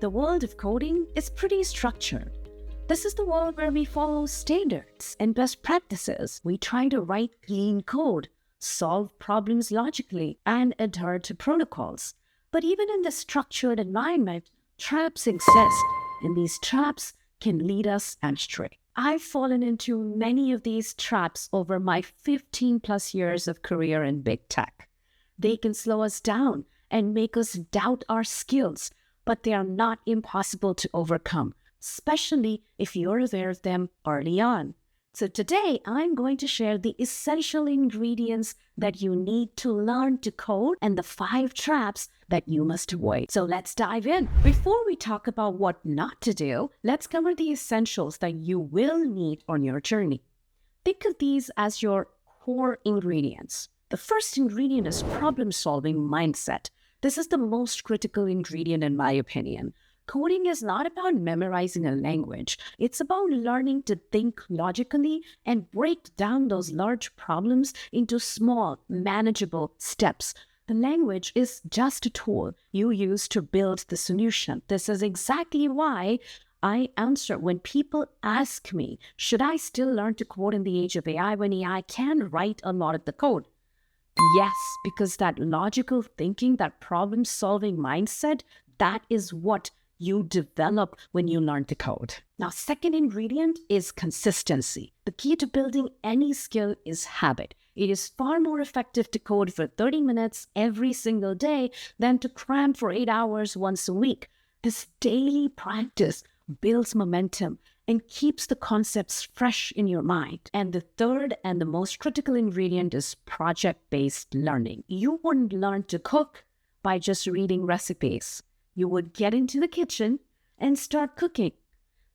The world of coding is pretty structured. This is the world where we follow standards and best practices. We try to write clean code, solve problems logically, and adhere to protocols. But even in this structured environment, traps exist, and these traps can lead us astray. I've fallen into many of these traps over my 15 plus years of career in big tech. They can slow us down and make us doubt our skills, but they are not impossible to overcome, especially if you're aware of them early on. So today, I'm going to share the essential ingredients that you need to learn to code and the 5 traps that you must avoid. So let's dive in. Before we talk about what not to do, let's cover the essentials that you will need on your journey. Think of these as your core ingredients. The first ingredient is problem-solving mindset. This is the most critical ingredient in my opinion. Coding is not about memorizing a language. It's about learning to think logically and break down those large problems into small, manageable steps. The language is just a tool you use to build the solution. This is exactly why I answer when people ask me, should I still learn to code in the age of AI when AI can write a lot of the code? Yes, because that logical thinking, that problem-solving mindset, that is what you develop when you learn to code. Now, second ingredient is consistency. The key to building any skill is habit. It is far more effective to code for 30 minutes every single day than to cram for 8 hours once a week. This daily practice builds momentum and keeps the concepts fresh in your mind. And the third and the most critical ingredient is project-based learning. You wouldn't learn to cook by just reading recipes. You would get into the kitchen and start cooking.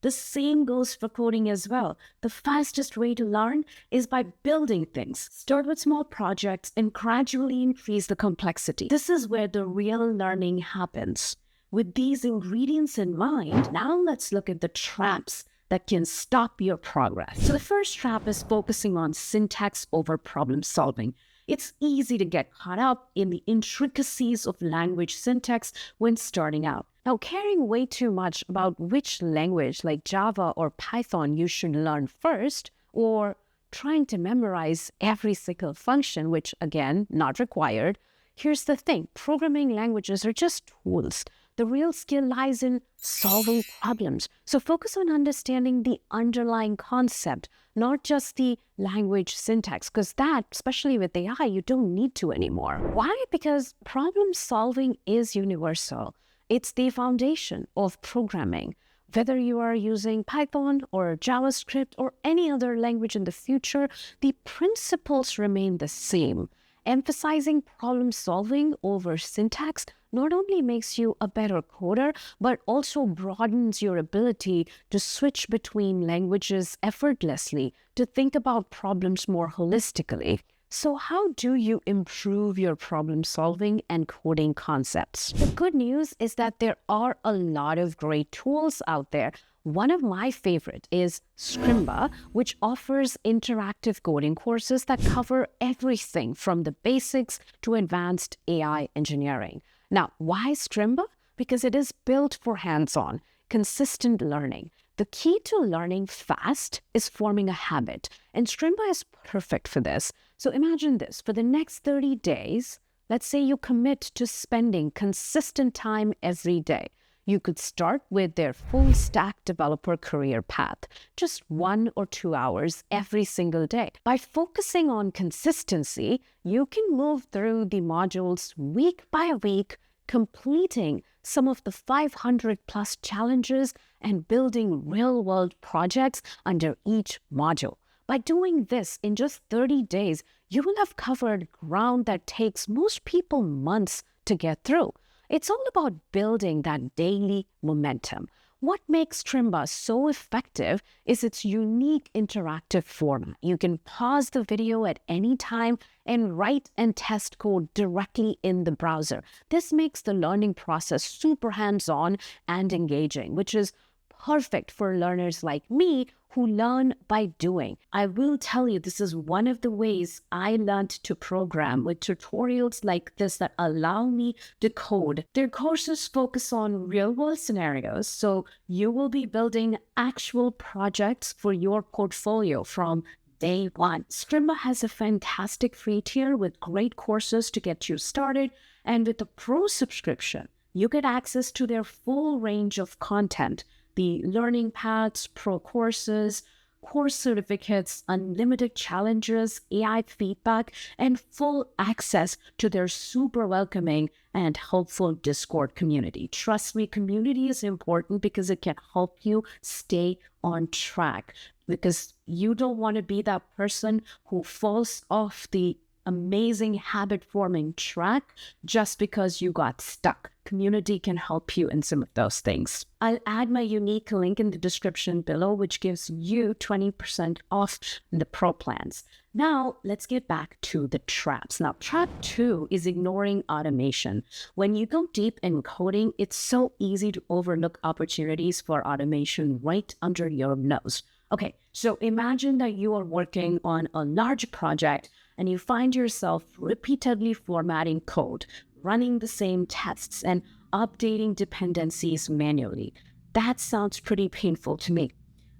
The same goes for coding as well. The fastest way to learn is by building things. Start with small projects and gradually increase the complexity. This is where the real learning happens. With these ingredients in mind, now let's look at the traps that can stop your progress. So the first trap is focusing on syntax over problem solving. It's easy to get caught up in the intricacies of language syntax when starting out. Now, caring way too much about which language like Java or Python you should learn first, or trying to memorize every single function, which again, not required. Here's the thing, programming languages are just tools. The real skill lies in solving problems. So focus on understanding the underlying concept, not just the language syntax, because that, especially with AI, you don't need to anymore. Why? Because problem solving is universal. It's the foundation of programming. Whether you are using Python or JavaScript or any other language in the future, the principles remain the same. Emphasizing problem solving over syntax not only makes you a better coder, but also broadens your ability to switch between languages effortlessly, to think about problems more holistically. So how do you improve your problem solving and coding concepts? The good news is that there are a lot of great tools out there. One of my favorite is Scrimba, which offers interactive coding courses that cover everything from the basics to advanced AI engineering. Now, why Scrimba? Because it is built for hands-on, consistent learning. The key to learning fast is forming a habit, and Scrimba is perfect for this. So imagine this, for the next 30 days, let's say you commit to spending consistent time every day. You could start with their full stack developer career path, just 1 or 2 hours every single day. By focusing on consistency, you can move through the modules week by week, completing some of the 500 plus challenges and building real-world projects under each module. By doing this in just 30 days, you will have covered ground that takes most people months to get through. It's all about building that daily momentum. What makes Scrimba so effective is its unique interactive format. You can pause the video at any time and write and test code directly in the browser. This makes the learning process super hands-on and engaging, which is perfect for learners like me who learn by doing. I will tell you, this is one of the ways I learned to program, with tutorials like this that allow me to code. Their courses focus on real-world scenarios, so you will be building actual projects for your portfolio from day one. Strimba has a fantastic free tier with great courses to get you started, and with the pro subscription, you get access to their full range of content: the learning paths, pro courses, course certificates, unlimited challenges, AI feedback, and full access to their super welcoming and helpful Discord community. Trust me, community is important because it can help you stay on track, because you don't want to be that person who falls off the amazing habit forming track just because you got stuck. Community can help you in some of those things. I'll add my unique link in the description below, which gives you 20% off the pro plans. Now, let's get back to the traps. Now, trap 2 is ignoring automation. When you go deep in coding, it's so easy to overlook opportunities for automation right under your nose. Okay, so imagine that you are working on a large project and you find yourself repeatedly formatting code, running the same tests, and updating dependencies manually. That sounds pretty painful to me.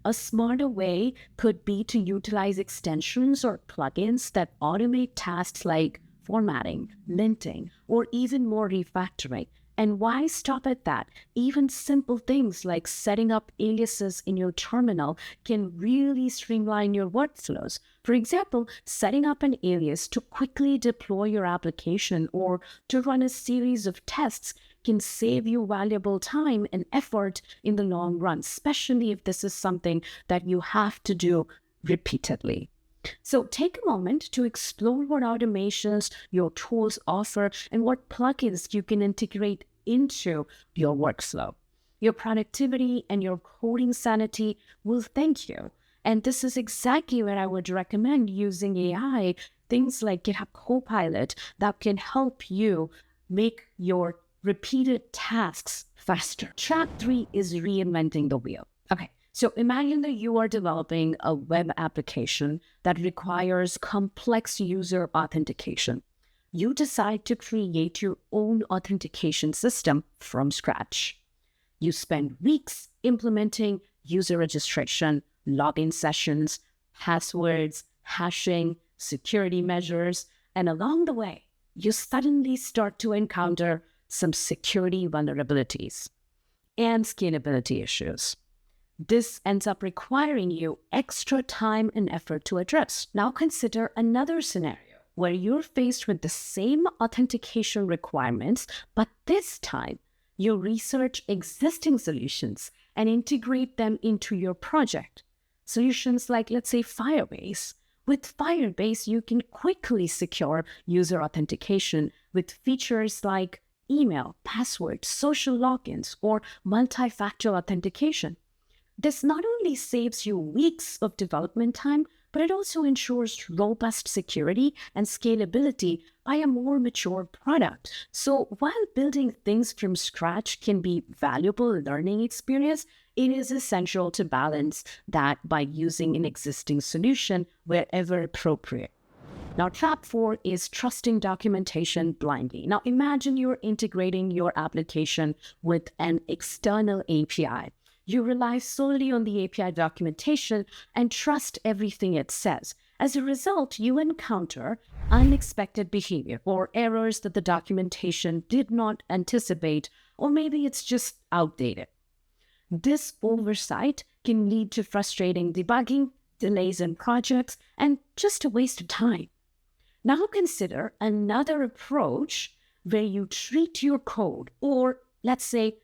A smarter way could be to utilize extensions or plugins that automate tasks like formatting, linting, or even more refactoring. And why stop at that? Even simple things like setting up aliases in your terminal can really streamline your workflows. For example, setting up an alias to quickly deploy your application or to run a series of tests can save you valuable time and effort in the long run, especially if this is something that you have to do repeatedly. So take a moment to explore what automations your tools offer and what plugins you can integrate into your workflow. Your productivity and your coding sanity will thank you. And this is exactly where I would recommend using AI, things like GitHub Copilot that can help you make your repeated tasks faster. Track 3 is reinventing the wheel. Okay. So imagine that you are developing a web application that requires complex user authentication. You decide to create your own authentication system from scratch. You spend weeks implementing user registration, login sessions, passwords, hashing, security measures, and along the way, you suddenly start to encounter some security vulnerabilities and scalability issues. This ends up requiring you extra time and effort to address. Now consider another scenario where you're faced with the same authentication requirements, but this time you research existing solutions and integrate them into your project. Solutions like, let's say, Firebase. With Firebase, you can quickly secure user authentication with features like email, password, social logins, or multi-factor authentication. This not only saves you weeks of development time, but it also ensures robust security and scalability by a more mature product. So while building things from scratch can be a valuable learning experience, it is essential to balance that by using an existing solution wherever appropriate. Now, trap 4 is trusting documentation blindly. Now, imagine you're integrating your application with an external API. You rely solely on the API documentation and trust everything it says. As a result, you encounter unexpected behavior or errors that the documentation did not anticipate, or maybe it's just outdated. This oversight can lead to frustrating debugging, delays in projects, and just a waste of time. Now consider another approach where you treat your code, or let's say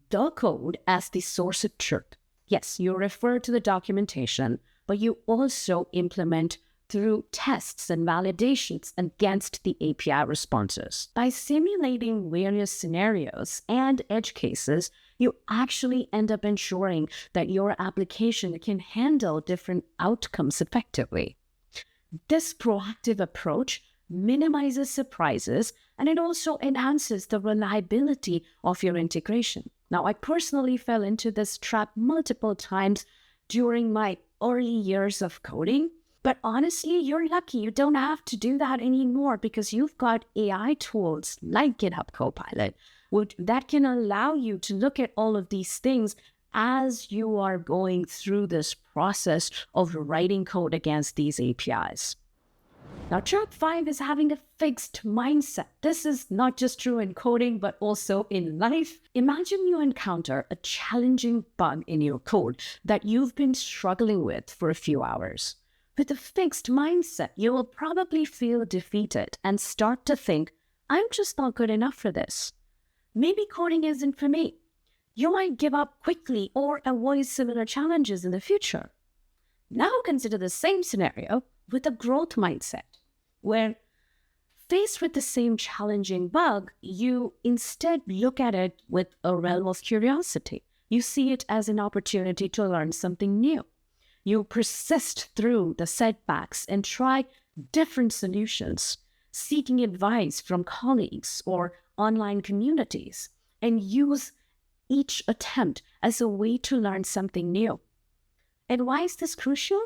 the code, as the source of truth. Yes, you refer to the documentation, but you also implement through tests and validations against the API responses. By simulating various scenarios and edge cases, you actually end up ensuring that your application can handle different outcomes effectively. This proactive approach minimizes surprises, and it also enhances the reliability of your integration. Now, I personally fell into this trap multiple times during my early years of coding. But honestly, you're lucky. You don't have to do that anymore because you've got AI tools like GitHub Copilot that can allow you to look at all of these things as you are going through this process of writing code against these APIs. Now, trap 5 is having a fixed mindset. This is not just true in coding, but also in life. Imagine you encounter a challenging bug in your code that you've been struggling with for a few hours. With a fixed mindset, you will probably feel defeated and start to think, I'm just not good enough for this. Maybe coding isn't for me. You might give up quickly or avoid similar challenges in the future. Now consider the same scenario with a growth mindset, where faced with the same challenging bug, you instead look at it with a realm of curiosity. You see it as an opportunity to learn something new. You persist through the setbacks and try different solutions, seeking advice from colleagues or online communities, and use each attempt as a way to learn something new. And why is this crucial?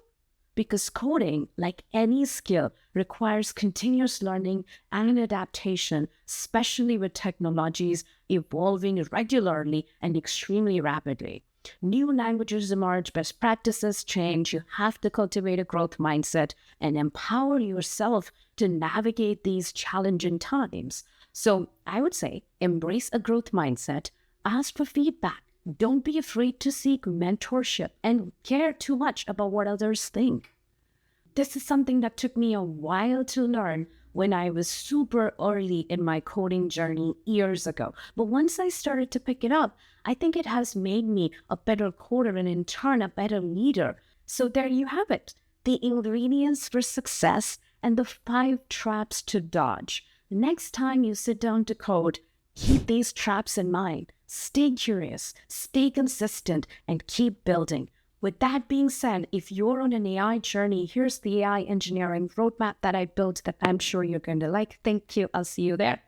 Because coding, like any skill, requires continuous learning and adaptation, especially with technologies evolving regularly and extremely rapidly. New languages emerge, best practices change. You have to cultivate a growth mindset and empower yourself to navigate these challenging times. So I would say embrace a growth mindset, ask for feedback. Don't be afraid to seek mentorship and care too much about what others think. This is something that took me a while to learn when I was super early in my coding journey years ago. But once I started to pick it up, I think it has made me a better coder and in turn a better leader. So there you have it, the ingredients for success and the 5 traps to dodge. Next time you sit down to code, keep these traps in mind. Stay curious, stay consistent, and keep building. With that being said, if you're on an AI journey, here's the AI engineering roadmap that I built that I'm sure you're going to like. Thank you. I'll see you there.